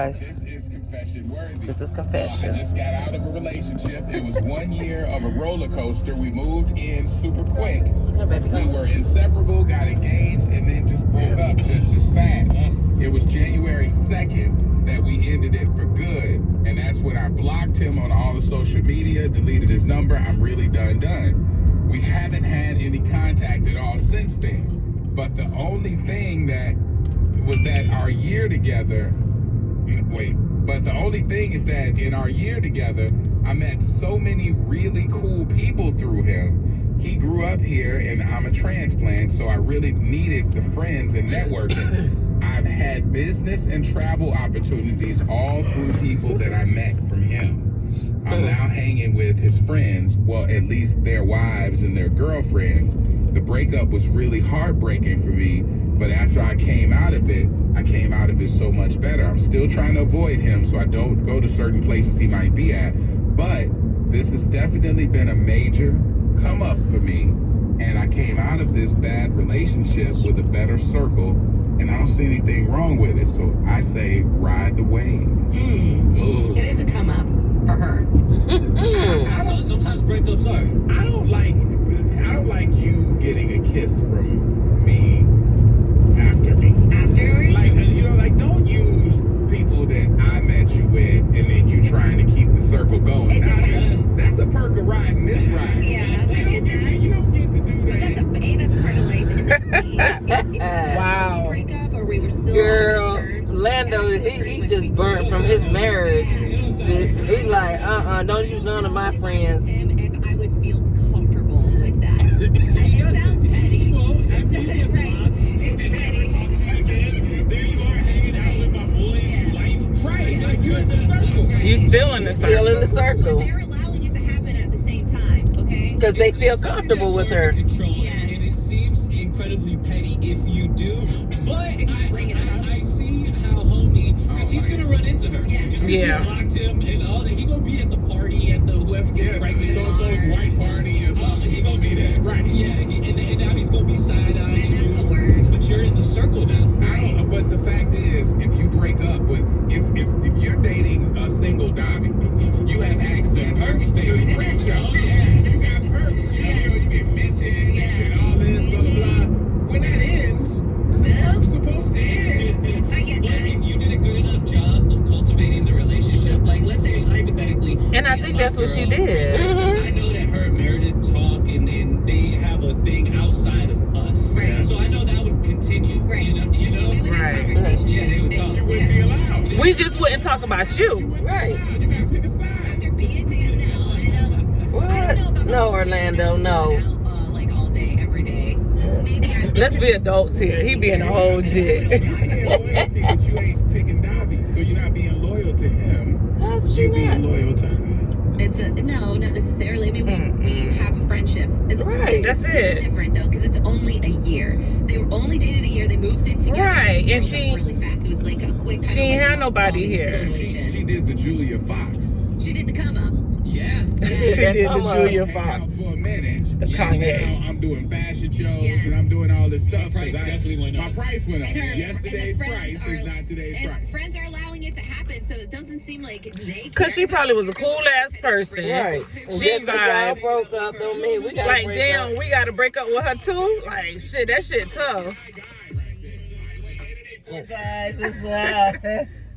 guys. This is confession worthy. This is confession. I just got out of a relationship. It was 1 year of a roller coaster. We moved in super quick. No, baby. We were inseparable, got engaged, and then just broke up just as fast. It was January 2nd that we ended it for good. And that's when I blocked him on all the social media, deleted his number. I'm really done. We haven't had any contact at all since then. But the only thing that was that our year together, but the only thing is that in our year together, I met so many really cool people through him. He grew up here and I'm a transplant, so I really needed the friends and networking. I've had business and travel opportunities all through people that I met from him. I'm now hanging with his friends, well, at least their wives and their girlfriends. The breakup was really heartbreaking for me, but after I came out of it so much better. I'm still trying to avoid him so I don't go to certain places he might be at, but this has definitely been a major come up for me, and I came out of this bad relationship with a better circle, and I don't see anything wrong with it, so I say ride the wave. It is a come up for her. So sometimes breakups are. I don't like you getting a kiss from me after me. Afterwards? Like don't use people that I met you with and then you trying to keep the circle going. That's a perk of riding this ride. Yeah, I get that. You don't get to do that. But that's a part of life. And then Wow. we break up or we were still Girl, on good terms. Lando, he just burnt from his marriage. He's like, don't use none of my friends. Him if I would feel comfortable with that. It sounds petty. Right. It's petty. There you are hanging out with my boy's wife. Right, like you're in the circle. You still in the circle. Still in the circle. They're allowing it to happen at the same time, okay? Because they feel comfortable with her. Control, Yes. and it seems incredibly petty if you do. But bring it up. I see how homie, because he's gonna run into her. Yes. Just 'cause Yeah. you blocked him and all that. He gonna be at the party at the whoever gets pregnant. So-and-so's white party or something. He gonna be there, right? Yeah, and now he's gonna be side eyeing. And that's the worst. But you're in the circle now. But the fact is, if you break up with, if you're dating a single Davi, you have access Perks, to baby. the free show. Oh, yeah. You got perks. You get mentioned, you get all this, blah, blah, blah. When that ends, the perk's supposed to end. I get But that. if you did a good enough job of cultivating the relationship, like let's say hypothetically, And I me think my that's what she girl, did. I know that her and Meredith talk and they have a thing outside of us. Right. So I know that would continue. Right. You know? We would have Right. conversations. Yeah, they would talk. You wouldn't be allowed. We just wouldn't talk about you. Right. You gotta pick a side. After being together now, I know. What? I don't know about the No, whole Orlando, thing no. out, like all day, every day. Maybe I Let's be adults here. He being a whole You jit. saying loyalty, but you ain't picking Davi, so you're not being loyal to him. That's You true. being loyal to her. No, not necessarily. I mean, we have a friendship. And Right. That's This it. is different though, because it's only a year. They were only dated a year. They moved in together. Right, They and broke up really fast. It was like a quick. Kind she of ain't like had nobody love-bombing here. So situation. she did the Julia Fox. She did the come up. Yeah. She That's did the come up. Julia Hang out Fox. for a minute. The Yeah, Kanye. now I'm doing fashion shows Yes. and I'm doing all this stuff. price 'cause definitely went My up. price went up. And her- Yesterday's and the price friends is are- not today's And price. friends are allowing it to happen, so it doesn't seem like they. Cause she probably was a cool ass person. Right. And She just 'cause y'all vibe. broke up don't mean we gotta Like break damn, up. we gotta break up with her too. Like shit, that shit tough. Guys, it's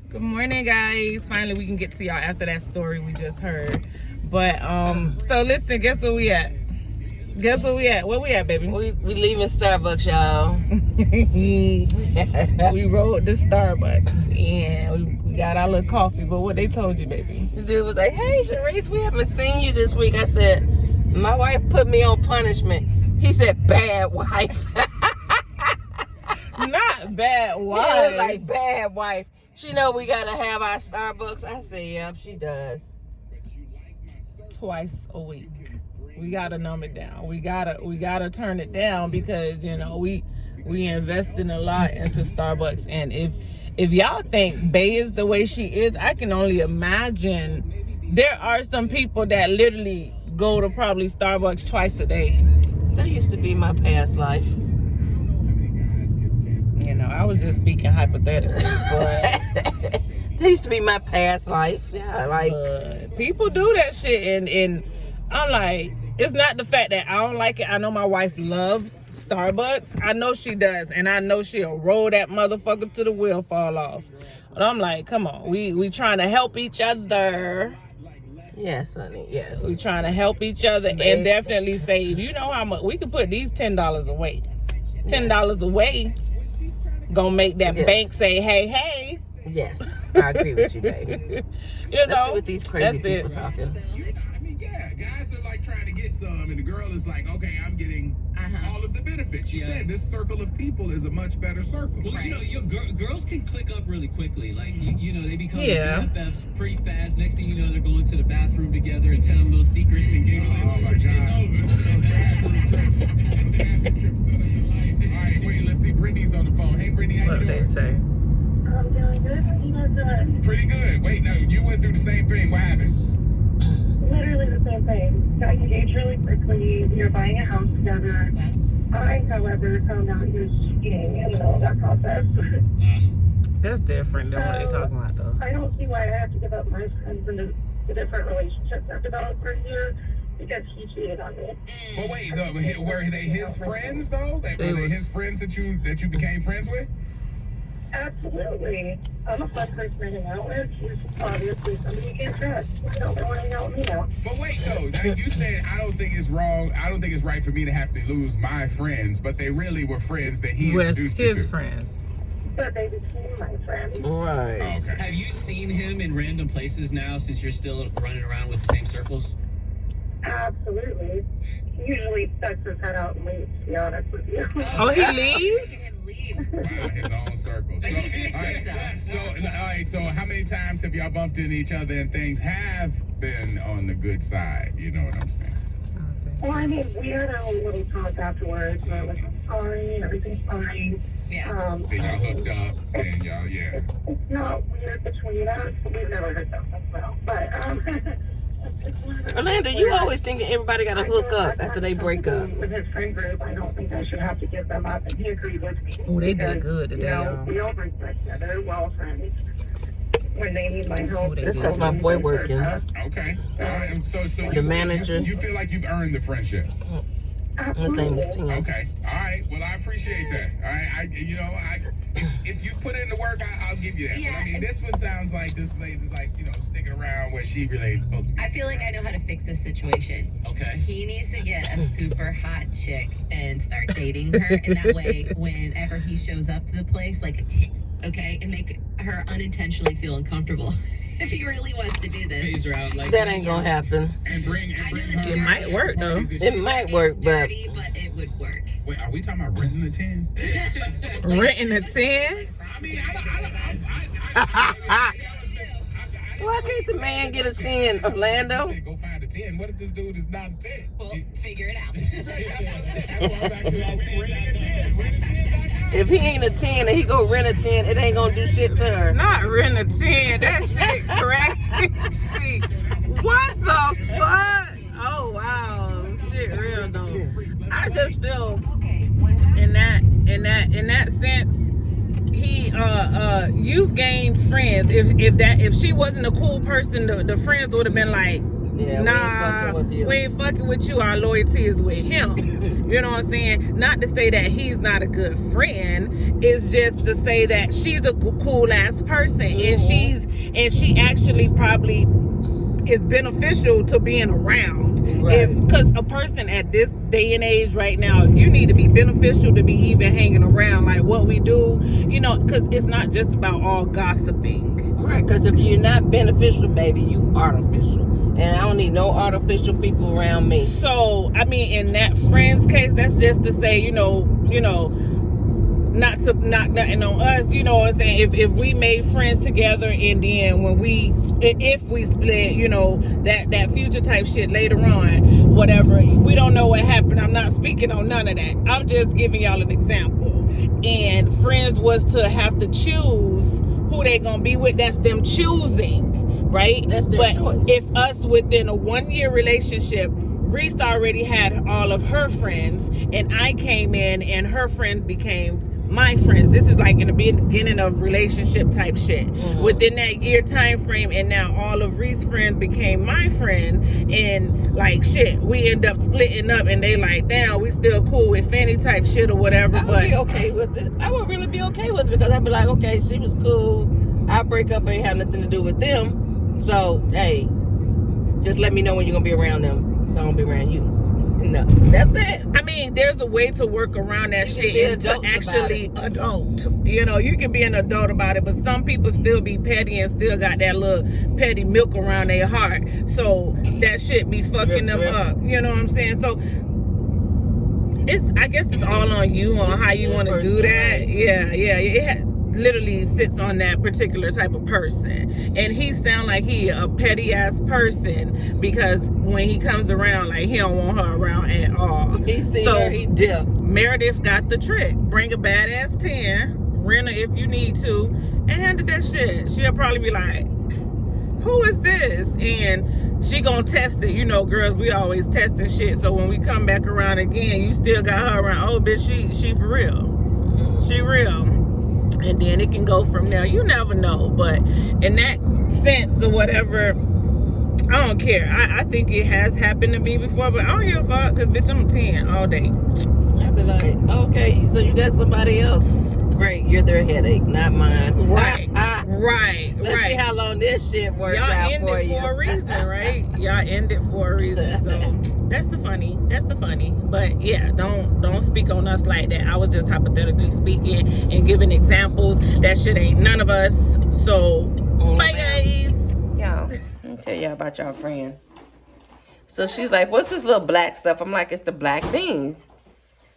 Good morning, guys. Finally, we can get to y'all after that story we just heard. But so listen, guess where we at? Guess where we at? Where we at, baby? we leaving Starbucks, y'all. We rode to Starbucks and we got our little coffee. But what they told you, baby? The dude was like, "Hey, Sharice, we haven't seen you this week." I said, "My wife put me on punishment." He said, "Bad wife." Not bad. He Why? was like, "Bad wife." She know we gotta have our Starbucks. I said, "Yeah, she does." Twice a week. We gotta numb it down. We gotta turn it down because we investing a lot into Starbucks, and if y'all think Bay is the way she is, I can only imagine there are some people that literally go to probably Starbucks twice a day. That used to be my past life. I was just speaking hypothetically, but That used to be my past life. Yeah, like People do that shit, and I'm like, it's not the fact that I don't like it. I know my wife loves Starbucks. I know she does, and I know she'll roll that motherfucker till the wheel fall off. But I'm like, come on, we trying to help each other. yes, honey, yes. We trying to help each other and definitely save. You know how much we can put these $10 away. $10 away gonna make that bank say, hey. Yes, I agree with you, baby. You know, Let's see what these crazy that's people talking. I mean, yeah, guys are like trying to get some, and the girl is like, okay, I'm getting all of the benefits. She said this circle of people is a much better circle. Well, you know, girls can click up really quickly. Like, you know, they become BFFs pretty fast. Next thing you know, they're going to the bathroom together and telling little secrets and giggling. Oh my God. It's over. Those bathroom trips. Those bathroom trips set up in life. All right, wait, let's see. Brittany's on the phone. Hey, Brittany, how what you they doing? say. I'm doing good. How you guys doing? Pretty good. Wait, no, you went through the same thing. What happened? Literally the same thing. Got engaged really quickly. We were buying a house together. I, however, found out he was cheating in the middle of that process. That's different than what they talking about though. I don't see why I have to give up my friends into the different relationships I've developed for a year because he cheated on me. But wait, were they his friends though? Were they his friends that you became friends with? Absolutely. I'm a fun person to hang out with. He's obviously somebody you can't trust. I don't want to hang out with me now. But wait, though, you said I don't think it's wrong. I don't think it's right for me to have to lose my friends, but they really were friends that he introduced you to. His friends. But they became my friends. Right. Oh, okay. Have you seen him in random places now since you're still running around with the same circles? Absolutely. He usually tucks his head out and leaves, to be honest with you. Oh, he leaves? Wow, his own circle. So, all right, so how many times have y'all bumped into each other and things have been on the good side? You know what I'm saying? Well, I mean, we had a little talk afterwards, and I was like, sorry, everything's fine. Then y'all hooked up, and y'all, It's not weird between us. We've never hooked up as well. But, Orlando, you always think that everybody got to hook up after they break up. With his friend group, I don't think I should have to give them up, and he agreed with me. Oh, they did good today, y'all. We all break up together. We're all friends. When they need my help, That's because my boy working. okay. All right, and so The manager. You feel like you've earned the friendship. His name is Tim. Okay. All right. Well, I appreciate that. All right. If you've put in the work, I'll give you that. Yeah, but I mean, this one sounds like this lady's like, sticking around where she really ain't supposed to be. I feel like I know how to fix this situation. Okay. He needs to get a super hot chick and start dating her, and that way, whenever he shows up to the place, like a 10, okay, and make her unintentionally feel uncomfortable. If he really wants to do this, Phase her out like That ain't gonna happen. And bring I know her. that's It might work though. It might work, it's but dirty, but it would work. Wait, are we talking about renting a 10? Renting a 10? I mean, why can't the man get a 10, Orlando? Go find a 10. What if this dude is not a 10? Well, figure it out. That's why I'm back to renting a 10. Rent a 10. If he ain't a 10 and he go rent a 10, it ain't gonna do shit to her. Not rent a 10. That shit crazy. What the fuck? Oh wow. Shit real though. I just feel in that sense, you've gained friends. If she wasn't a cool person, the friends would have been like, Yeah, nah, we ain't fucking with you. Our loyalty is with him. You know what I'm saying? Not to say that he's not a good friend. It's just to say that she's a cool ass person, and she actually probably is beneficial to being around. Right. Because a person at this day and age right now, you need to be beneficial to be even hanging around. Like what we do, because it's not just about all gossiping. Right, because if you're not beneficial, baby, you artificial. And I don't need no artificial people around me. So, I mean, in that friend's case, that's just to say, not to knock nothing on us, you know what I'm saying? If we made friends together and then if we split, that future type shit later on, whatever, we don't know what happened. I'm not speaking on none of that. I'm just giving y'all an example. And friends was to have to choose who they gonna be with. That's them choosing, right? That's their choice. If us within a 1-year relationship, Reese already had all of her friends, and I came in and her friends became my friends. This is like in the beginning of relationship type shit. Within that year time frame, and now all of Reese's friends became my friend, and like shit, we end up splitting up, and they like, damn, we still cool with Fany type shit or whatever. I would be okay with it. I would really be okay with it, because I'd be like, okay, she was cool. Our breakup ain't have nothing to do with them. So hey, just let me know when you're gonna be around them, so I don't be around you. No, that's it. I mean, there's a way to work around that shit and to actually adult. You know, you can be an adult about it, but some people still be petty and still got that little petty milk around their heart. So that shit be fucking them up. You know what I'm saying? So I guess it's all on you on how you want to do that. Yeah. It literally sits on that particular type of person, and he sound like he a petty ass person, because when he comes around, like, he don't want her around at all. He see her, he dip. Meredith got the trick. Bring a badass 10, rent her if you need to, and handle that shit. She'll probably be like, who is this? And she gonna test it. You know, girls, we always testing shit, so when we come back around again, you still got her around. Oh bitch, she for real. She real. And then it can go from there. You never know. But in that sense or whatever, I don't care. I think it has happened to me before, but I don't give a fuck, because bitch, I'm a 10 all day. I'd be like, okay, so you got somebody else. Great, you're their headache, not mine. Right. Right. Let's see how long this shit works Y'all out end for it you. for a reason, right? Y'all end it for a reason. So that's the funny. But yeah, don't speak on us like that. I was just hypothetically speaking and giving examples. That shit ain't none of us. So bye guys. Y'all, let me tell y'all about y'all friend. So she's like, what's this little black stuff? I'm like, it's the black beans.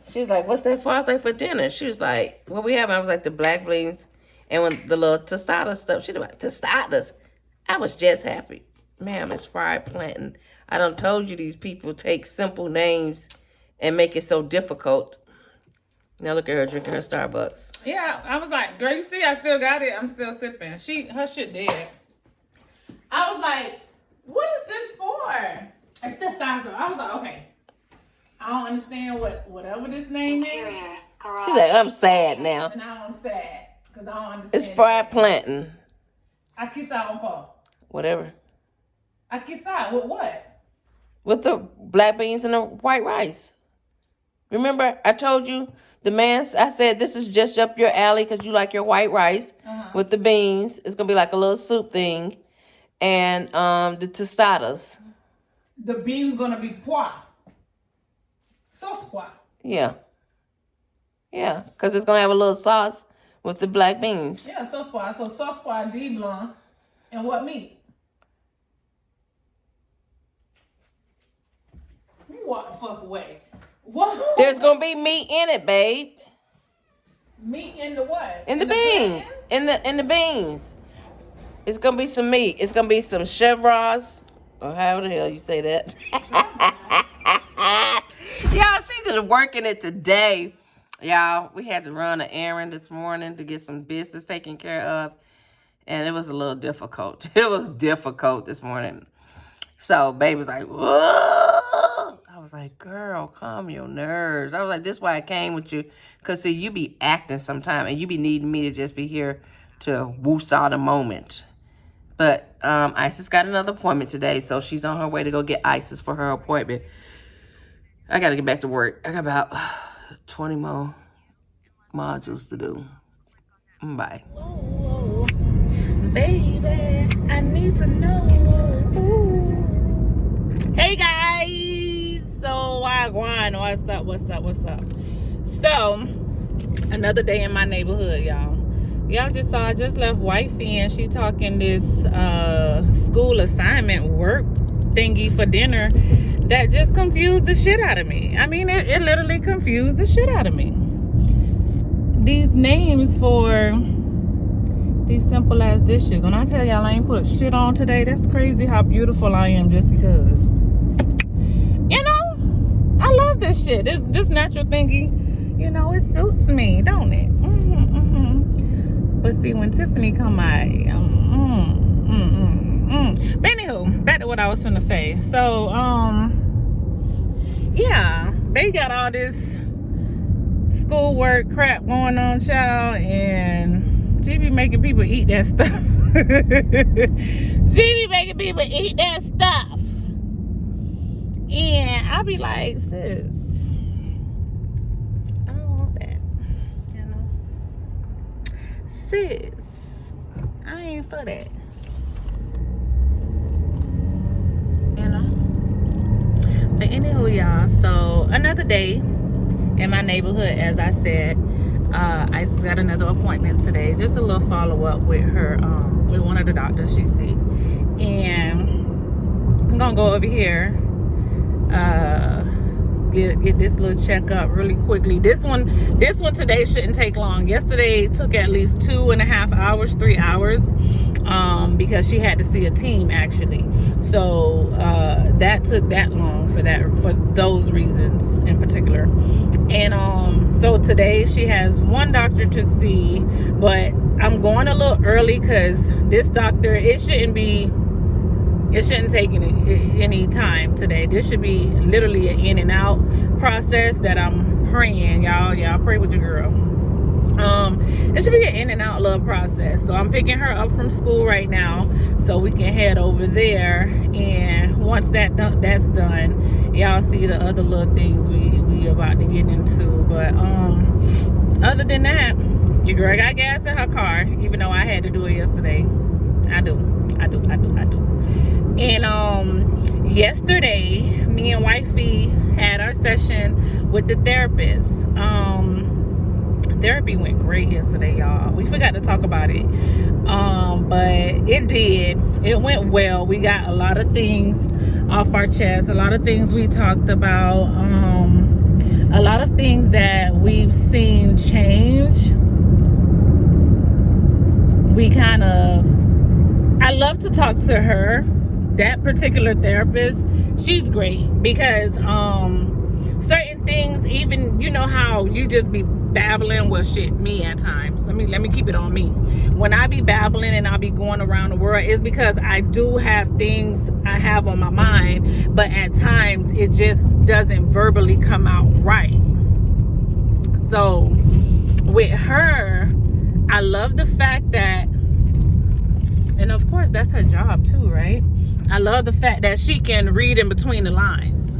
She was like, what's that for? I was like, for dinner. She was like, what we having? I was like, the black beans and when the little tostada stuff. She was like, tostadas. I was just happy. Ma'am, it's fried plantain. I done told you these people take simple names and make it so difficult. Now look at her drinking her Starbucks. Yeah, I was like, girl, you see, I still got it. I'm still sipping. Her shit dead. I was like, what is this for? It's testosterone. I was like, okay. I don't understand whatever this name is. She's like, I'm sad now. And now I'm sad because I don't understand. It's fried plantain. Aqui está encore. Whatever. Aqui está with what? With the black beans and the white rice. Remember, I told you, I said, this is just up your alley because you like your white rice with the beans. It's going to be like a little soup thing. And the tostadas. The beans going to be Pwa. Sous Pwa. Yeah. Yeah, because it's going to have a little sauce with the black beans. Yeah, Sous Pwa. So Sous Pwa, D blanc, and what meat? You walk the fuck away. What? There's going to be meat in it, babe. Meat in the what? In the beans. In the beans. It's going to be some meat. It's going to be some chevrons. Or how the hell you say that? Y'all, she's just working it today. Y'all, we had to run an errand this morning to get some business taken care of. And it was a little difficult. It was difficult this morning. So, baby was like, whoa. I was like, girl, calm your nerves. I was like, this is why I came with you. Because, see, you be acting sometime. And you be needing me to just be here to woosah the moment. But Isis got another appointment today. So, she's on her way to go get Isis for her appointment. I got to get back to work. I got about 20 more modules to do. Bye. Baby, I need to know. Hey guys, so what's up? So another day in my neighborhood, y'all just saw I just left wifey and she talking this school assignment work thingy for dinner that just confused the shit out of me. I mean, it literally confused the shit out of me. These names for these simple ass dishes. When I tell y'all I ain't put shit on today, that's crazy how beautiful I am just because. You know, I love this shit. This natural thingy, you know, it suits me, don't it? But see, when Tiffany come out, But anywho, back to what I was gonna say. So, yeah, they got all this schoolwork crap going on, child, and she be making people eat that stuff. She be making people eat that stuff. And I be like, sis, I don't want that, you know. Sis, I ain't for that, you know. But anywho, y'all, so another day in my neighborhood, as I said. I just got another appointment today, just a little follow-up with her, with one of the doctors she see. And I'm gonna go over here, get this little checkup really quickly. This one today shouldn't take long. Yesterday it took at least 2.5 hours, 3 hours, because she had to see a team actually. So that took that long for those reasons in particular. And so today she has one doctor to see, but I'm going a little early because this doctor, it shouldn't take any time today. This should be literally an in and out process that I'm praying, y'all pray with your girl. It should be an in and out little process. So I'm picking her up from school right now so we can head over there, and once that's done, y'all see the other little things we about to get into. But other than that, your girl got gas in her car, even though I had to do it yesterday. I do. And yesterday, me and Wifey had our session with the therapist. Therapy went great yesterday, y'all. We forgot to talk about it, but it did. It went well. We got a lot of things off our chest, a lot of things we talked about, a lot of things that we've seen change. I love to talk to her. That particular therapist, she's great, because certain things, even, you know how you just be babbling, well, shit, me at times, let me keep it on me. When I be babbling and I'll be going around the world, it's because I do have things I have on my mind, but at times it just doesn't verbally come out right. So with her, I love the fact that, and of course that's her job too, right? I love the fact that she can read in between the lines.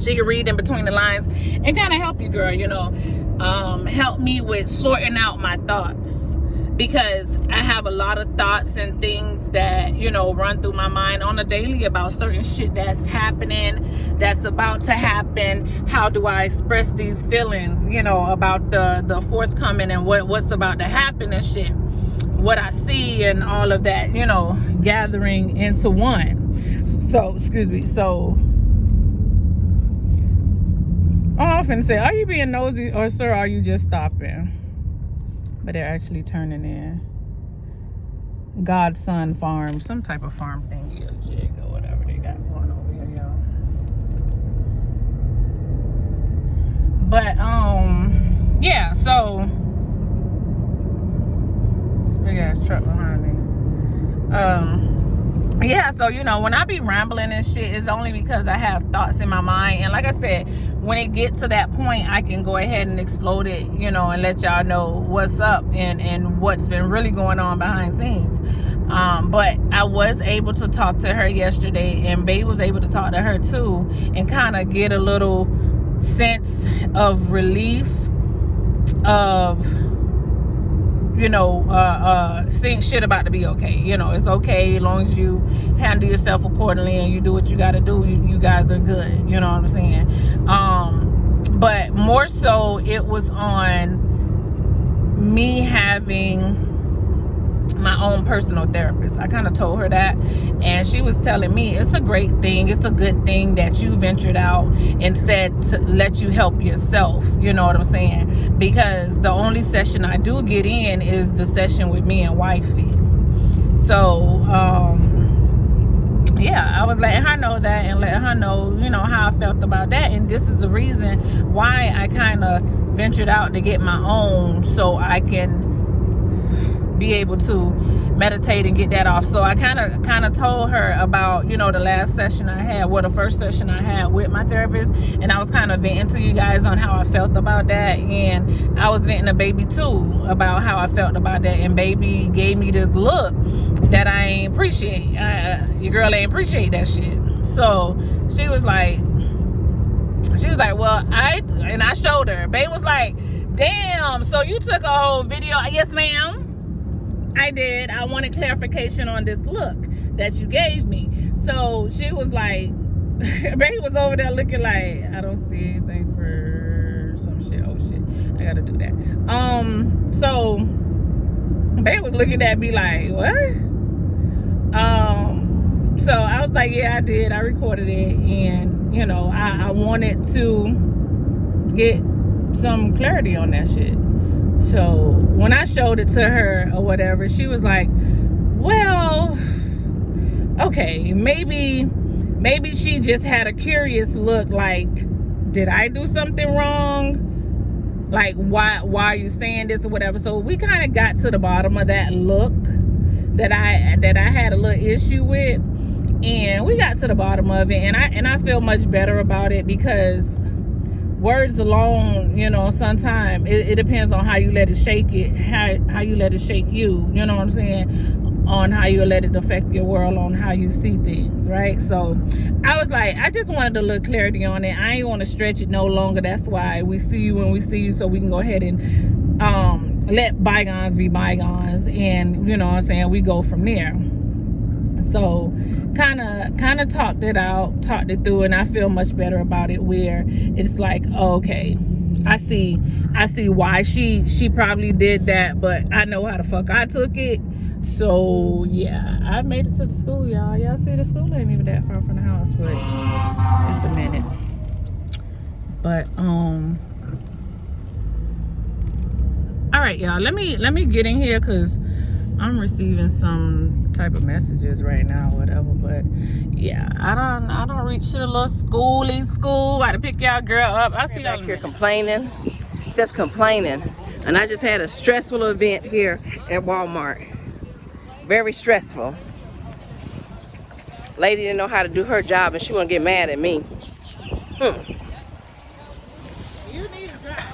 She can read in between the lines and kind of help you, girl, you know, help me with sorting out my thoughts, because I have a lot of thoughts and things that, you know, run through my mind on a daily about certain shit that's happening, that's about to happen. How do I express these feelings, you know, about the forthcoming and what's about to happen and shit, what I see and all of that, you know, gathering into one. So, excuse me. So I often say, are you being nosy, or sir, are you just stopping? But they're actually turning in Godson Farm, some type of farm thing, or whatever they got going over here, y'all. But yeah, so this big ass truck behind me. Yeah, so, you know, when I be rambling and shit, it's only because I have thoughts in my mind. And like I said, when it gets to that point, I can go ahead and explode it, you know, and let y'all know what's up and what's been really going on behind scenes. But I was able to talk to her yesterday, and Babe was able to talk to her too, and kind of get a little sense of relief of, you know, think shit about to be okay. You know, it's okay as long as you handle yourself accordingly and you do what you got to do. You guys are good. You know what I'm saying? But more so, it was on me having my own personal therapist. I kind of told her that, and she was telling me it's a great thing, it's a good thing that you ventured out and said to let you help yourself, you know what I'm saying, because the only session I do get in is the session with me and Wifey. So yeah, I was letting her know that, and letting her know, you know, how I felt about that. And this is the reason why I kind of ventured out to get my own, so I can be able to meditate and get that off. So I kind of told her about, you know, the last session I had, the first session I had with my therapist, and I was kind of venting to you guys on how I felt about that, and I was venting to baby too about how I felt about that, and baby gave me this look that I ain't appreciate. Your girl ain't appreciate that shit. So she was like, well, I showed her. Babe was like, damn, so you took a whole video? Yes, ma'am, I did. I wanted clarification on this look that you gave me. So she was like, Babe was over there looking like, I don't see anything for some shit. Oh shit, I gotta do that. So Babe was looking at me like, what? So I was like, yeah, I did. I recorded it, and you know, I wanted to get some clarity on that shit. So when I showed it to her or whatever, she was like, well, okay, maybe she just had a curious look, like, did I do something wrong? Like, why are you saying this or whatever? So we kind of got to the bottom of that look that I had a little issue with, and we got to the bottom of it, and I feel much better about it, because words alone, you know, sometimes it depends on how you let it shake it, how you let it shake you, you know what I'm saying, on how you let it affect your world, on how you see things, right? So I was like, I just wanted a little clarity on it. I ain't want to stretch it no longer. That's why we see you when we see you, so we can go ahead and let bygones be bygones, and you know what I'm saying, we go from there. So kind of talked it through, and I feel much better about it, where it's like, oh, okay, I see why she probably did that, but I know how the fuck I took it. So yeah, I made it to the school, y'all. Y'all see the school ain't even that far from the house, but it's a minute. But all right, y'all, let me get in here, because I'm receiving some type of messages right now, whatever. But yeah, I don't reach to the little schooly school. Got to pick y'all girl up. I see y'all back here complaining, just complaining, and I just had a stressful event here at Walmart. Very stressful. Lady didn't know how to do her job, and she want to get mad at me. You need a drive.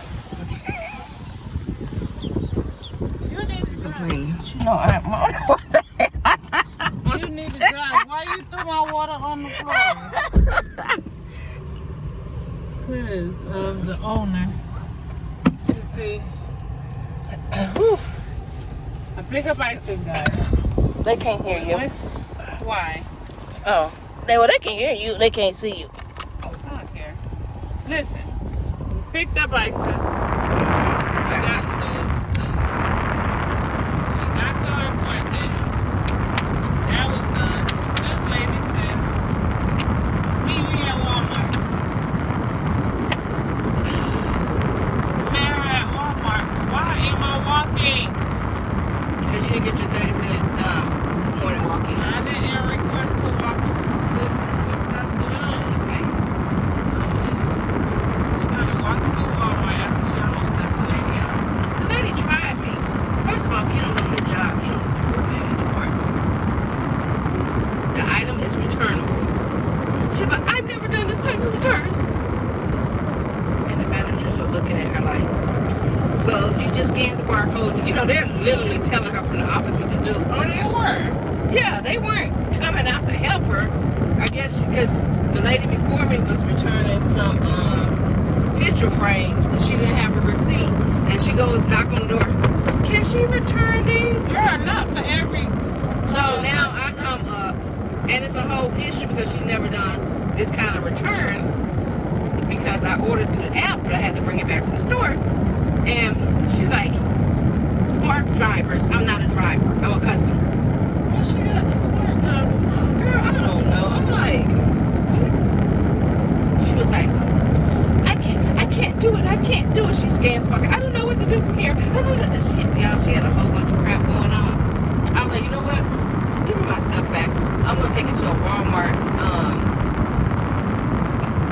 You need a drive. You know, I'm on what the hell? You need to drive. Why you threw my water on the floor? Because of the owner. You see. I pick up ices, guys. They can't hear you. Why? Oh, they can hear you. They can't see you. I don't care. Listen, we picked up ices. We got to our appointment. That was done. This lady says, meet me at Walmart. Met her at Walmart. Why am I walking? Because you didn't get your 30-minute morning walking. I didn't request to walk this afternoon. That's okay. She started walking through Walmart after she almost cussed the lady out. The lady tried me. First of all, if you don't know your job, you don't work in any department. The item is returnable. She said, but I've never done this type of return. And the managers are looking at her like, well, you just scanned the barcode. You know, they're literally telling her from the office what to do. Oh, they were? Yeah, they weren't coming out to help her. I guess because the lady before me was returning some picture frames, and she didn't have a receipt. And she goes knock on the door. Can she return these? Girl, not for every. So now I come up, and it's a whole issue because she's never done this kind of return, because I ordered through the app, but I had to bring it back to the store. And she's like, Spark drivers. I'm not a driver. I'm a customer. Where she got the Spark driver from? Girl, I don't know. I'm like, she was like, I can't do it. I can't do it. She scanned Spark. I don't know what to do from here. She had a whole bunch of crap going on. I was like, you know what? Just give me my stuff back. I'm gonna take it to a Walmart.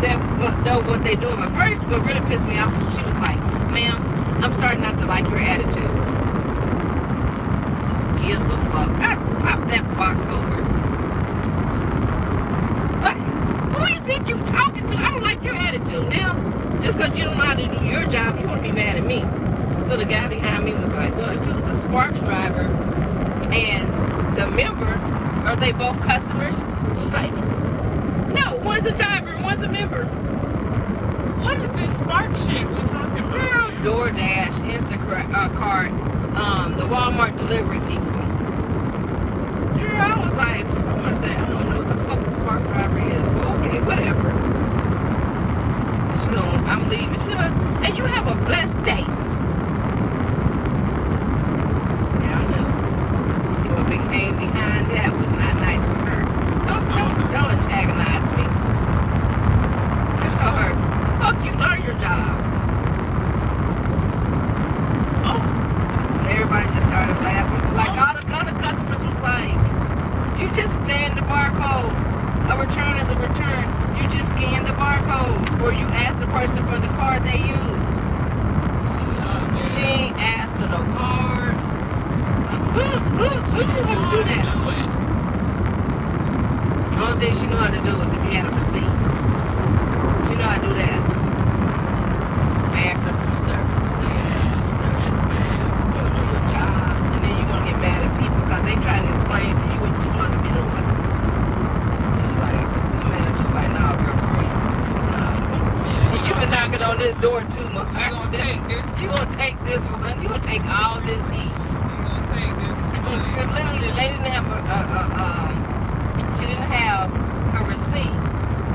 That know what they doing. But first, what really pissed me off was she was like, ma'am, I'm starting not to like your attitude. gives a fuck? I pop that box over. Like, who do you think you talking to? I don't like your attitude. Now, just because you don't know how to do your job, you want to be mad at me. So the guy behind me was like, well, if it was a Sparks driver and the member, are they both customers? She's like, no, one's a driver and one's a member. What is this Spark shit we talking about? Girl, DoorDash, Instacart, the Walmart delivery people. Girl, I was like, I want to say, I don't know what the fuck a Spark driver is, but okay, whatever. She going, I'm leaving. She like, and you have a blessed day. Yeah, I know. What became behind that was not nice for her. Don't antagonize me. I told her, fuck you, learn your job. Oh. And everybody just started laughing. Like all the other customers was like, you just scan the barcode. A return is a return. You just scan the barcode. Or you ask the person for the card they used. She ain't asked for no card. Who knew how to do that? The only thing she knew how to do was if you had a receipt. She knew how to do that. Bad customer service. Bad customer service. You don't do your job. And then you want to get mad at people because they trying to explain to you what you're supposed to be doing. It's like, the manager's like, nah, girlfriend. Nah. And you've been knocking on this door too much. You're going to take this one. You're going to take this one. You're going to take all this heat. You're going to take this one. Literally, they didn't have she didn't have her receipt.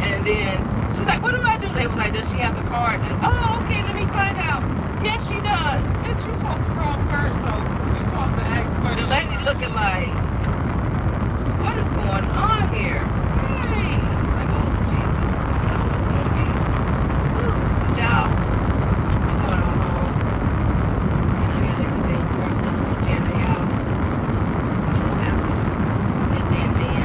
And then she's like, what do I do? They was like, does she have the card? And, oh, okay, let me find out. Yes, she does. Bitch, you're supposed to call first, so you're supposed to ask questions. The lady looking like, what is going on here? Hey. It's like, oh, Jesus. I don't know what's going to be. Good job. We're going on home. And I got everything prepped up for dinner, y'all. We're going to have some good then.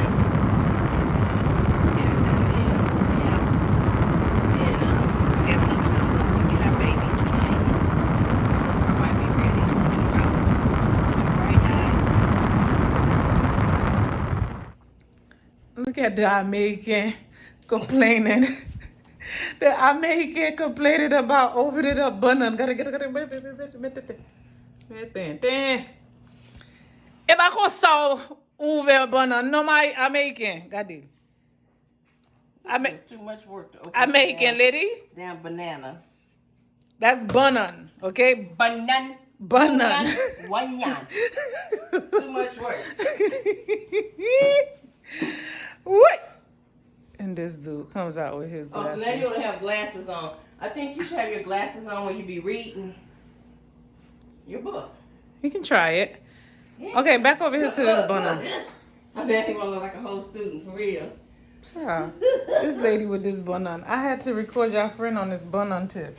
Look at the American complaining. The American complained about opening up bananas. Gotta get if I go saw over banana, no my American. Got it. Too much work to open American lady. damn banana. That's banana, okay? Banan. Banana. Wanyan. Too much work. What? And this dude comes out with his Oh, glasses. so now you don't have glasses on. I think you should have your glasses on when you be reading your book. You can try it. Yeah. Okay, back over here to this banana. I'm definitely gonna look like a whole student for real. Yeah. This lady with this banana. I had to record your friend on this banana tip.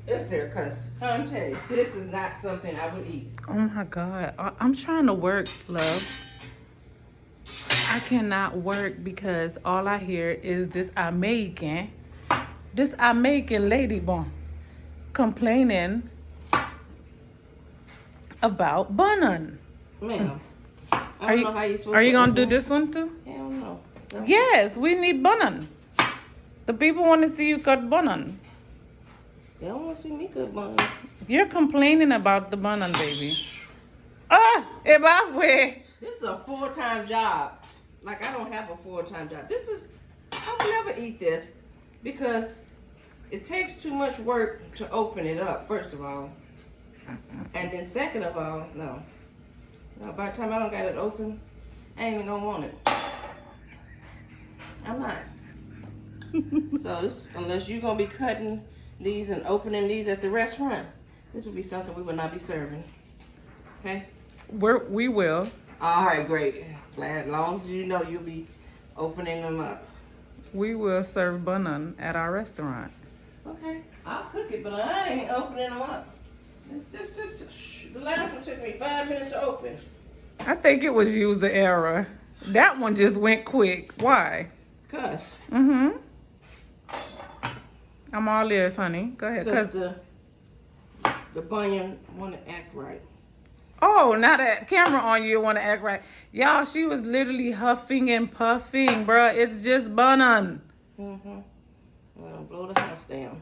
It's there, cuz. I'm telling you, this is not something I would eat. Oh my God. I'm trying to work, love. I cannot work because all I hear is this American lady bone complaining about banana. Ma'am, I don't know how you're supposed to. Are you gonna open do this one too? Hell no. No. Yes, we need banana. The people want to see you cut banana. They don't want to see me cook bun. You're complaining about the banana, baby. Ebafwe. This is a full-time job. Like, I don't have a full-time job. I would never eat this because it takes too much work to open it up, first of all. And then second of all, no. No, by the time I don't got it open, I ain't even gonna want it. I'm not. So this, unless you're gonna be cutting these and opening these at the restaurant, this would be something we would not be serving. Okay? We will. All right, great. Glad, as long as you know you'll be opening them up. We will serve banana at our restaurant. Okay, I'll cook it, but I ain't opening them up. The last one took me 5 minutes to open. I think it was user error. That one just went quick. Why? Cuz. Mm-hmm. I'm all ears, honey. Go ahead. Because the bunion want to act right. Oh, now that camera on you want to act right. Y'all, she was literally huffing and puffing, bruh. It's just bun. Mm-hmm. Well, blow the house down.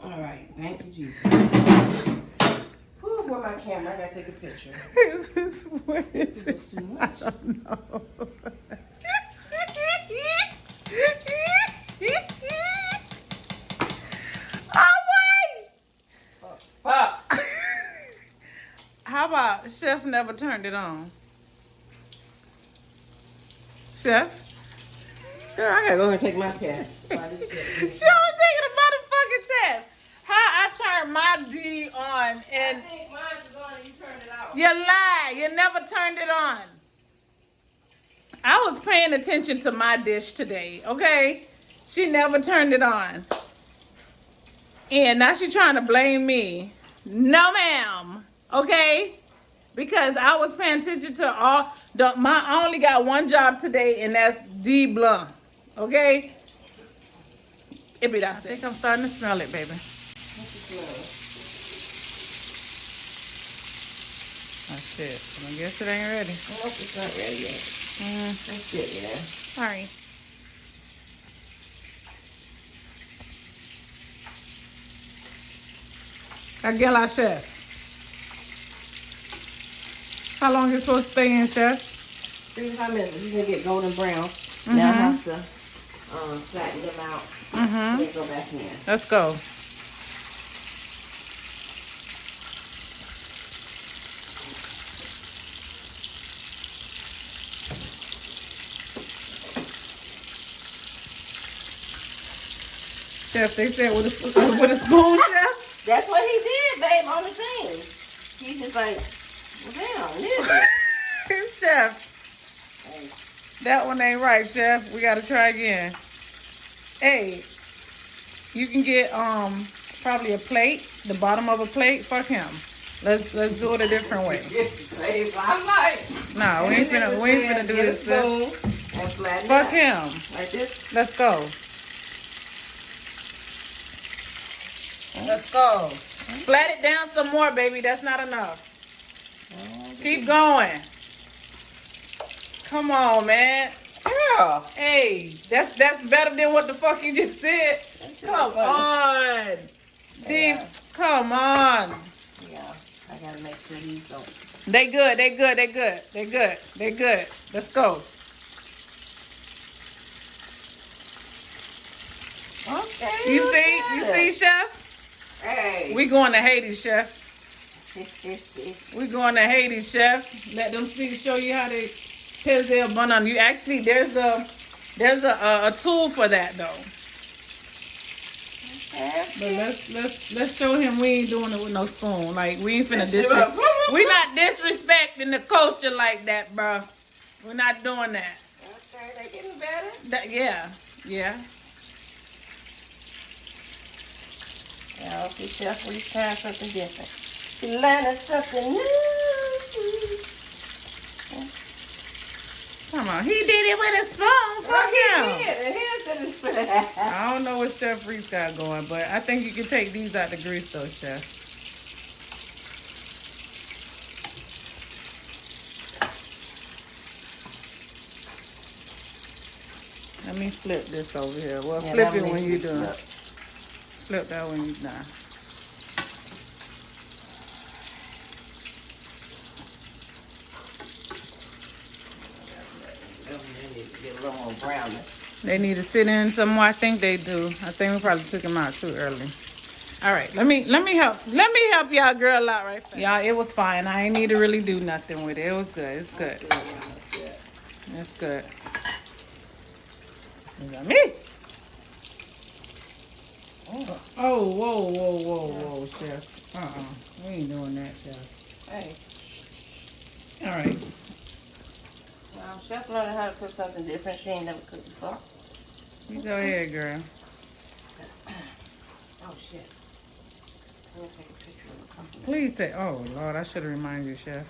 All right. Thank you, Jesus. Whew, where's my camera? I gotta take a picture. What is it? Too much. I don't know. Oh, wait! Fuck. How about Chef never turned it on? Chef? Girl, I gotta go and take my test. She always taking a motherfucking test. How I turned my D on and I think mine's on and you turned it off. you lie. You never turned it on. I was paying attention to my dish today, okay? She never turned it on. And now she trying to blame me. No, ma'am. Okay? Because I was paying attention to I only got one job today, and that's D Blanc. Okay? It be that. I think I'm starting to smell it, baby. Oh shit. I guess it ain't ready. I hope it's not ready yet. That's it, yeah. Sorry. Agela, Chef. How long is it supposed to stay in, Chef? 35 minutes. You're gonna get golden brown. Now I have to flatten them out. So they go back in. Let's go. Chef, they said with a spoon, Chef? That's what he did, babe, on the thing. He's just like, well, damn, yeah. Chef, Hey, that one ain't right, Chef. We gotta try again. Hey, you can get probably a plate, the bottom of a plate. Fuck him. Let's do it a different way. babe, I'm like, No, we ain't finna do this. Get a spoon and flatten Fuck it out. him. Like this. Let's go. Let's go. Flat it down some more, baby. That's not enough. Keep going. Come on, man. Girl. Hey, that's better than what the fuck you just did. Come on. Deep. Come on. Yeah, I gotta make sure these don't. They good. They good. They good. They good. They good. Let's go. Okay. You see, Chef? Hey. We going to Haiti, Chef. We going to Haiti, Chef. Let them show you how they put their bun on. You actually there's a tool for that though. But let's show him we ain't doing it with no spoon. Like we ain't finna we not disrespecting the culture like that, bro. We're not doing that. Okay, they getting better. Yeah. Yeah, see, Chef, we're trying something different. She's learning something new. Come on, he did it with a spoon. Fuck him. He did, and here's the spoon. I don't know what Chef Reese got going, but I think you can take these out the grease though, Chef. Let me flip this over here. Well, Yeah, flip that it one when needs you're to be done. flipped. Flip that when you're done. Get a little more browner. They need to sit in some more. I think they do. I think we probably took them out too early. All right, let me help y'all girl out right fast. Y'all, it was fine. I ain't need to really do nothing with it. It was good. It's good. It's good. Is that me? Oh, whoa, Chef. We ain't doing that, Chef. Hey, All right. well, Chef learning how to cook something different. She ain't never cooked before. You go ahead, girl. Oh, shit. I'm gonna take a picture of the company. Please take. Oh, Lord, I should have reminded you, Chef.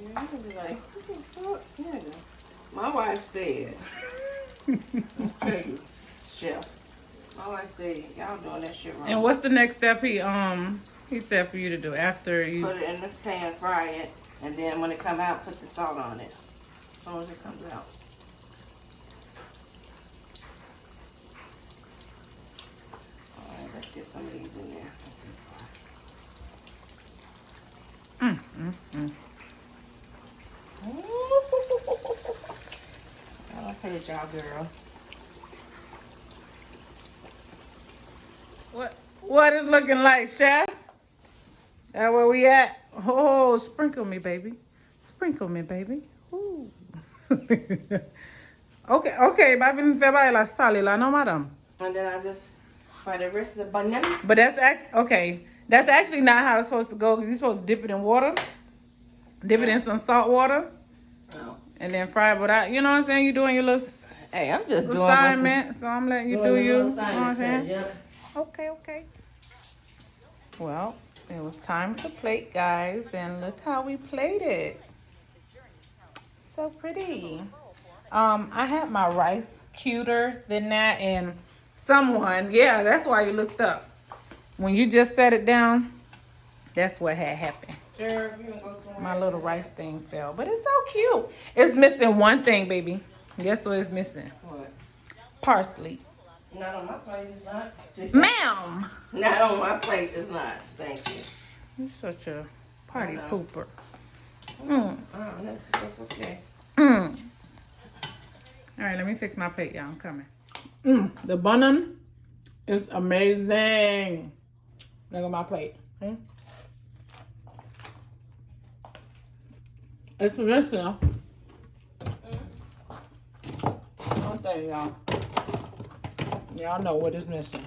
Yeah, you can be like, My wife said, I'll tell you, Chef. My wife said, y'all doing that shit wrong. And what's the next step he said for you to do after you put it in the pan, fry it, and then when it come out, put the salt on it. As soon as it comes out. Alright, let's get some of these in there. I heard y'all, girl. What is looking like, Chef? That where we at? Oh, sprinkle me, baby. Sprinkle me, baby. Ooh. Okay, baby, me feel like la sali la, no, madam. And then I just fry the rest of the banana. But that's That's actually not how it's supposed to go. You're supposed to dip it in water, dip it in some salt water, and then fry it without. You know what I'm saying? You're doing your little. Hey, I'm just doing assignment, so I'm letting you do you. You know what I'm saying? Yeah. Okay. Well, it was time to plate, guys, and look how we plated. So pretty. I had my rice cuter than that, and yeah, that's why you looked up. When you just set it down, that's what had happened. Sure, My little rice thing fell, but it's so cute. It's missing one thing, baby. Guess what it's missing? What? Parsley. Not on my plate, it's not. Ma'am! Not on my plate, it's not. Thank you. You're such a party pooper. Oh, that's okay. All right, let me fix my plate, y'all. I'm coming. The bun is amazing. Look at my plate. It's missing one thing, y'all. Y'all know what is missing.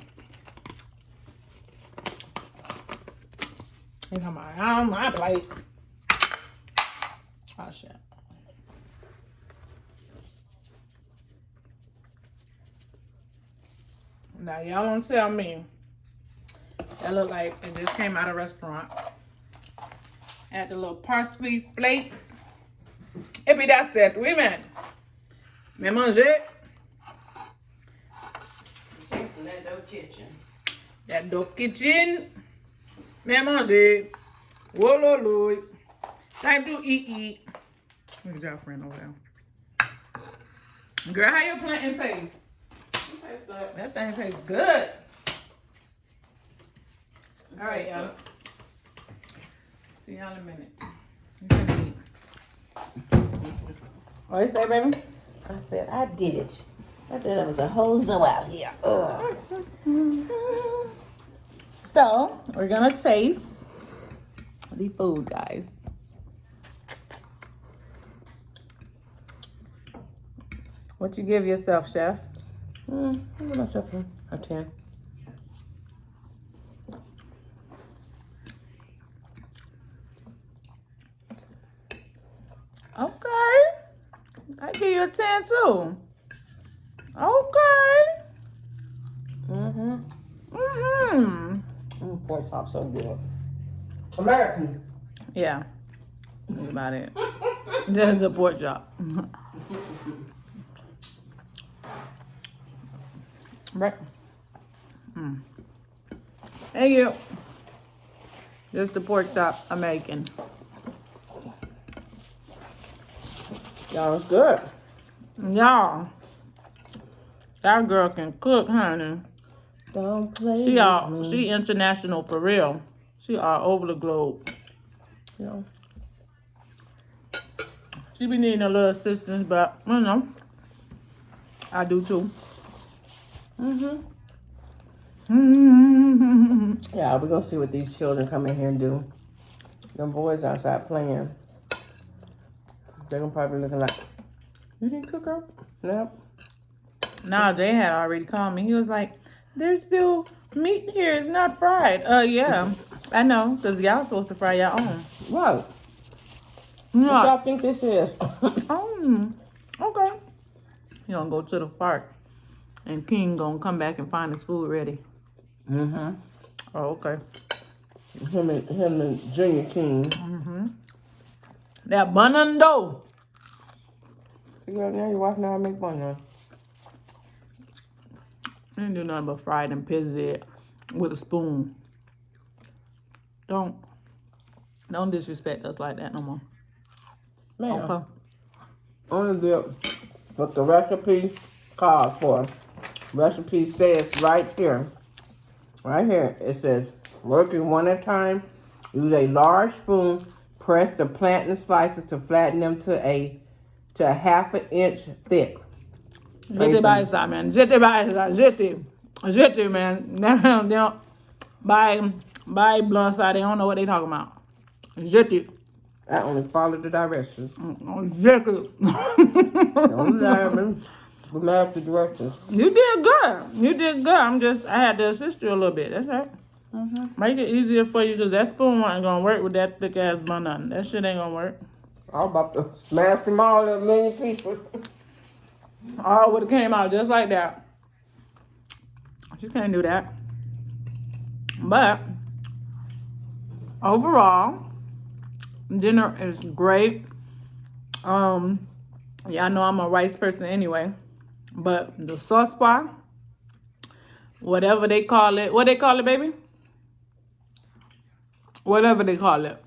You come on my plate. Oh shit. Now y'all don't tell me. That look like it just came out of a restaurant. Add the little parsley flakes. Et puis that's it. Oui, man. Mais manger. That dough kitchen. That dough kitchen. Mais manger. Wololo. Time to eat. Look at y'all friend over there. Girl, how your plantain taste? Tastes good. That thing tastes good. All right, y'all. See y'all in a minute. You gonna eat. What you say, baby? I said, I did it. I thought I was a hozo out here. Ugh. So, we're gonna taste the food, guys. What you give yourself, Chef? I give myself a 10. Okay. I give you a 10 too. Okay. Pork chop so good. American. Yeah. Think about it. Just the pork chop. Right. Thank you. Just the pork chop I'm making. Y'all, it's good. Y'all. That girl can cook, honey. Don't play She international for real. She all over the globe. You know. She be needing a little assistance, but you know, I do too. Yeah, we're gonna see what these children come in here and do. Them boys outside playing. They're gonna probably looking like, you didn't cook up? Nope. Nah, Jay had already called me. He was like, there's still meat here. It's not fried. Yeah. I know, because y'all supposed to fry your own. What? What Yeah. y'all think this is? Okay. He gonna go to the park. And King gonna come back and find his food ready. Oh, okay. Him and Junior King. That bun and dough. Yeah, now you're watching how I make money. I didn't do nothing but fry it and pizza it with a spoon. Don't disrespect us like that no more. Man, Okay. only did what the recipe calls for. Recipe says right here. It says, working one at a time. Use a large spoon. Press the plantain slices to flatten them to a half an inch thick. Jete by ça, man. Jete by ça. Jete, man. They don't buy blunt side. They don't know what they talking about. Jete. I only follow the directions. Jete. Don't lie, man. We match the directions. You did good. You did good. I had to assist you a little bit. That's right. Make it easier for you because that spoon wasn't going to work with that thick ass bun on. That shit ain't going to work. I'm about to smash them all in a million pieces. All would have came out just like that. You can't do that. But overall, dinner is great. Y'all know I'm a rice person anyway. But the Sous Pwa, whatever they call it. What they call it, baby? Whatever they call it.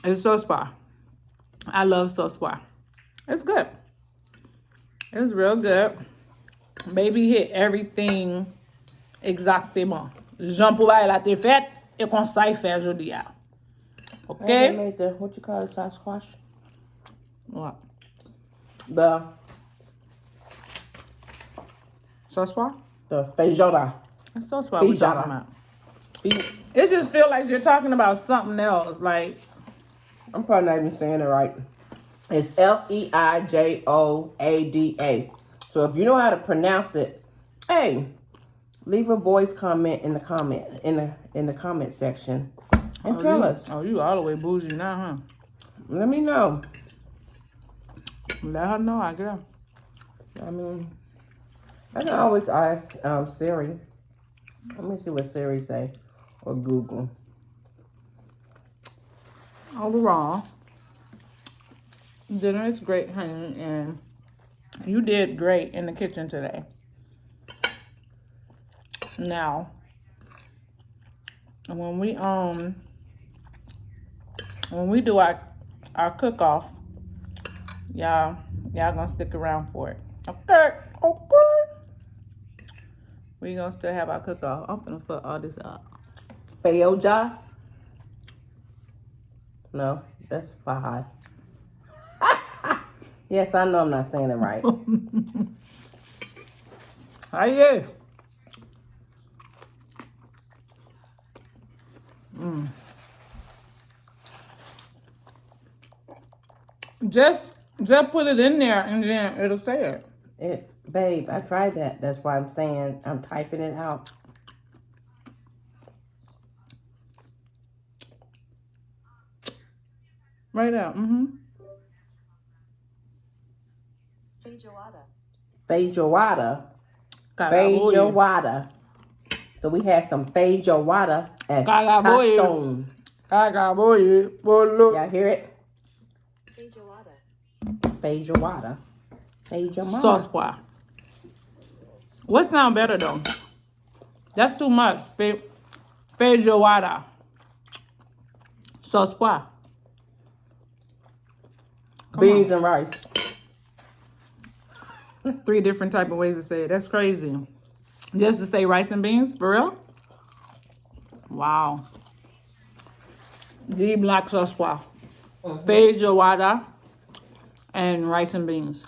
It's Sous Pwa. I love Sous Pwa. It's good. It's real good. Baby hit everything exactement. Jean Pouva a été faite et qu'on s'aille faire aujourd'hui. They Okay? made the, what you call it, Sasquatch? What? The Sous Pwa? FEIJOADA. That's Sous Pwa we talking about. It just feel like you're talking about something else. Like, I'm probably not even saying it right. It's FEIJOADA. So if you know how to pronounce it, hey, leave a voice comment in the comment section and tell us. Oh, you all the way bougie now, huh? Let me know. Let her know, I guess. I mean, I can always ask Siri. Let me see what Siri say or Google. Overall, dinner is great, honey, and you did great in the kitchen today. Now, when we do our cook-off, y'all gonna stick around for it. Okay. We gonna still have our cook-off. I'm gonna put all this up. FEIJOADA? No, that's Fahad. Yes, I know I'm not saying it right. Yeah. Just put it in there and then it'll say it. Babe, I tried that. That's why I'm saying I'm typing it out. Right out. FEIJOADA. FEIJOADA. So we had some FEIJOADA and tostones. Y'all hear it? FEIJOADA. Sous Pwa. What sound better though? That's too much. FEIJOADA. Sous Pwa. Beans and rice. 3 different type of ways to say it. That's crazy. Just to say rice and beans? For real? Wow. The black Sous Pwa. FEIJOADA and rice and beans.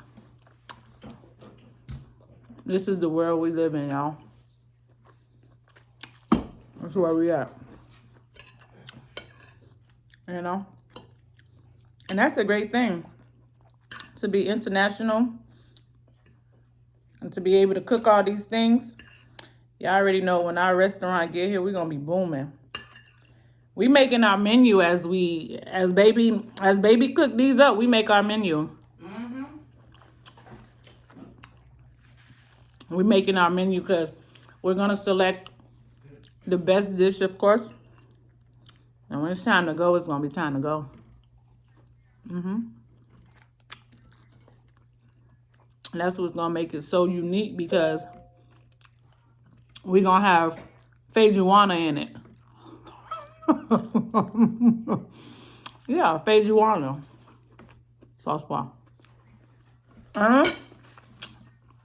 This is the world we live in, y'all. That's where we at. You know? And that's a great thing. To be international. And to be able to cook all these things. Y'all already know when our restaurant get here, we're going to be booming. We making our menu as baby cook these up, we make our menu. We're making our menu because we're going to select the best dish, of course. And when it's time to go, it's going to be time to go. And that's what's gonna make it so unique, because we're gonna have FEIJOADA in it. Yeah, FEIJOADA. Sous Pwa.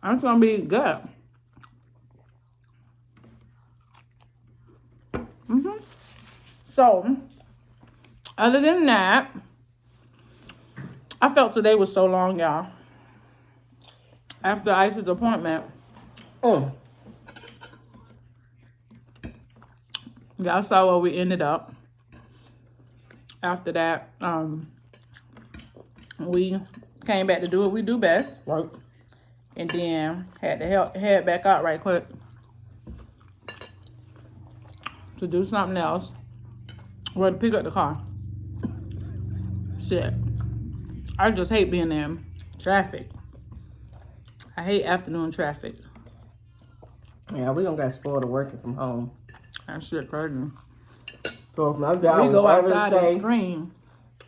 That's gonna be good. So, other than that, I felt today was so long, y'all. After Ice's appointment, y'all saw where we ended up. After that, we came back to do what we do best, right? And then had to head back out right quick to do something else. Or to pick up the car. Shit. I just hate being in traffic. I hate afternoon traffic. Yeah, we don't got spoiled of working from home. That shit crazy. So if my job We go was ever outside to say, and scream.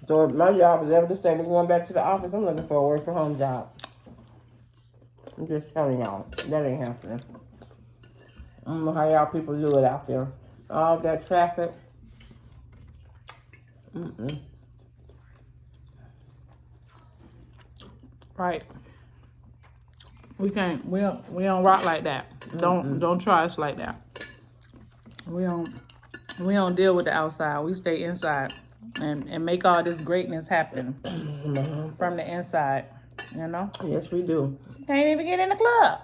so if my job was ever to say we're going back to the office, I'm looking for a work from home job. I'm just telling y'all, that ain't happening. I don't know how y'all people do it out there. All that traffic. Right. We can't. We don't rock like that. Don't try us like that. We don't deal with the outside. We stay inside and make all this greatness happen from the inside. You know. Yes, we do. Can't even get in the club.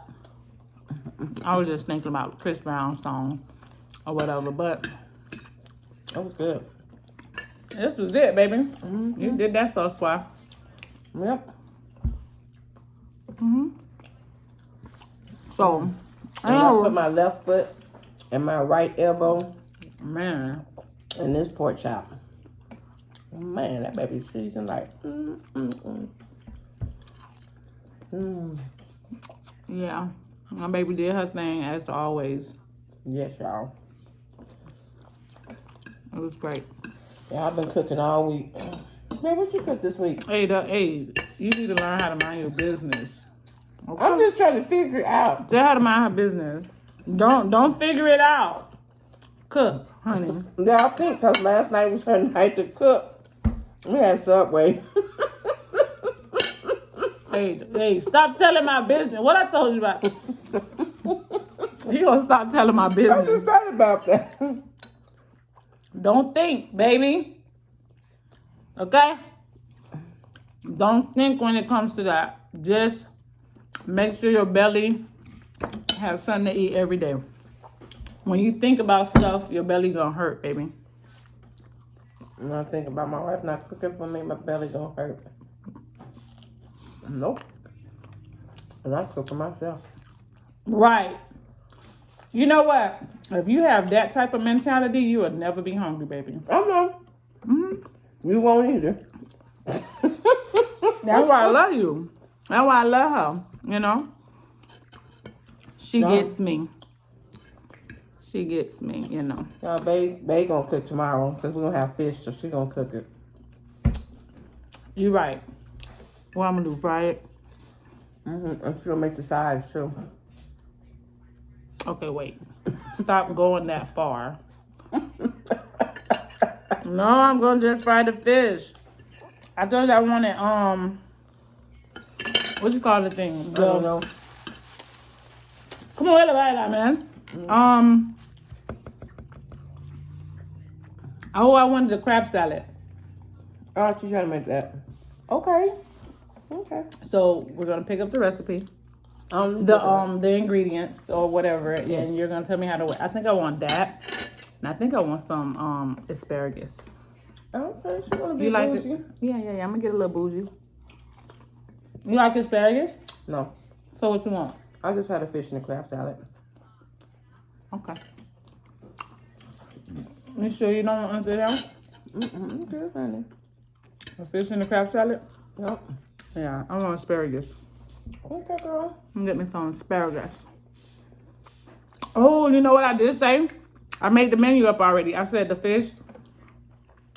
I was just thinking about Chris Brown's song or whatever, but That was good. this was it, baby. You did that, Sous Pwa. Yep. So, And I put my left foot and my right elbow man, in this pork chop. Man, that baby seasoned like. yeah, my baby did her thing as always. Yes, y'all. It was great. Yeah, I've been cooking all week. Man, what you cook this week? Hey, you need to learn how to mind your business. Okay? I'm just trying to figure it out. Tell her to mind her business. Don't figure it out. Cook, honey. Yeah, I think because last night was her night to cook. We had Subway. Hey, stop telling my business. What I told you about? You gonna stop telling my I'm business. just sorry about that. Don't think, baby. Okay? Don't think when it comes to that. Just make sure your belly has something to eat every day. When you think about stuff, your belly gonna hurt, baby. When I think about my wife not cooking for me, my belly gonna hurt. Nope. And I cook for myself. Right. You know what? If you have that type of mentality, you will never be hungry, baby. I know. You won't either. That's why I love you. That's why I love her. You know? She gets me. She gets me, you know. Bae gonna cook tomorrow because we're gonna have fish, so she gonna cook it. You right. What I'm gonna do, fry it? And she'll make the sides too. Okay, wait. Stop going that far. No, I'm gonna just fry the fish. I told you I wanted, what you call the thing? I don't know. Come on, man. I wanted the crab salad. Oh, she's trying to make that. Okay. Okay. So we're gonna pick up the recipe, the ingredients or whatever, and you're gonna tell me how to. I think I want that, and I think I want some asparagus. Okay, she wanna be You like bougie. it? Yeah. I'm gonna get a little bougie. You like asparagus? No, So what you want? I just had a fish and a crab salad. Okay. You sure you don't want anything else? Okay, honey. A fish and a crab salad? Yep. Yeah, I want asparagus. Okay, girl. I'm gonna get me some asparagus. Oh, you know what I did say? I made the menu up already. I said the fish.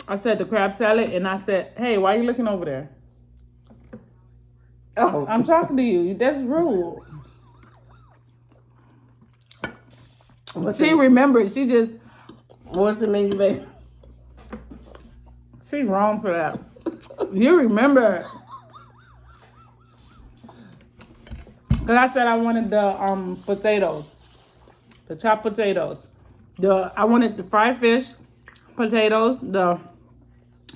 I said the crab salad, and I said, hey, why are you looking over there? Oh, I'm talking to you. That's rude. She remembered. She just... What's the menu, baby? She's wrong for that. You remember. Because I said I wanted the potatoes. The chopped potatoes. I wanted the fried fish, potatoes, the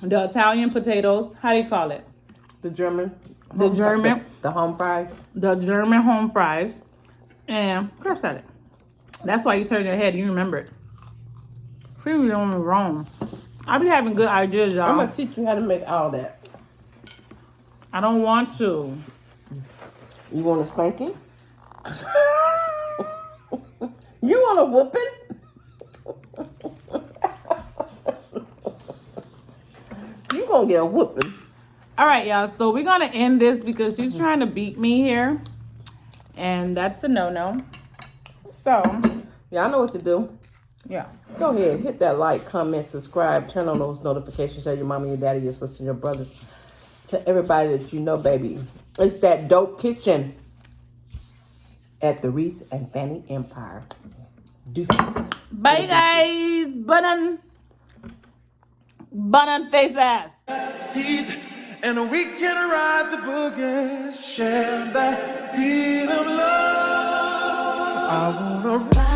Italian potatoes. How do you call it? The German. The German. The home fries. The German home fries. And crab salad. That's why you turned your head. You remember it. She was doing wrong. I be having good ideas, y'all. I'm going to teach you how to make all that. I don't want to. You want a spanking? You want a whooping? You gonna get a whooping. All right, y'all. So we're gonna end this because she's trying to beat me here, and that's a no-no. So Y'all know what to do. yeah, Go ahead, hit that like, comment, subscribe, turn on those notifications, tell your mama, your daddy, your sister, your brothers, to everybody that you know, baby. It's that dope kitchen at the Reese and Fany Empire. Deuces. bye guys. Bun face ass. And we can ride the boogie, share that beat of love. I wanna ride.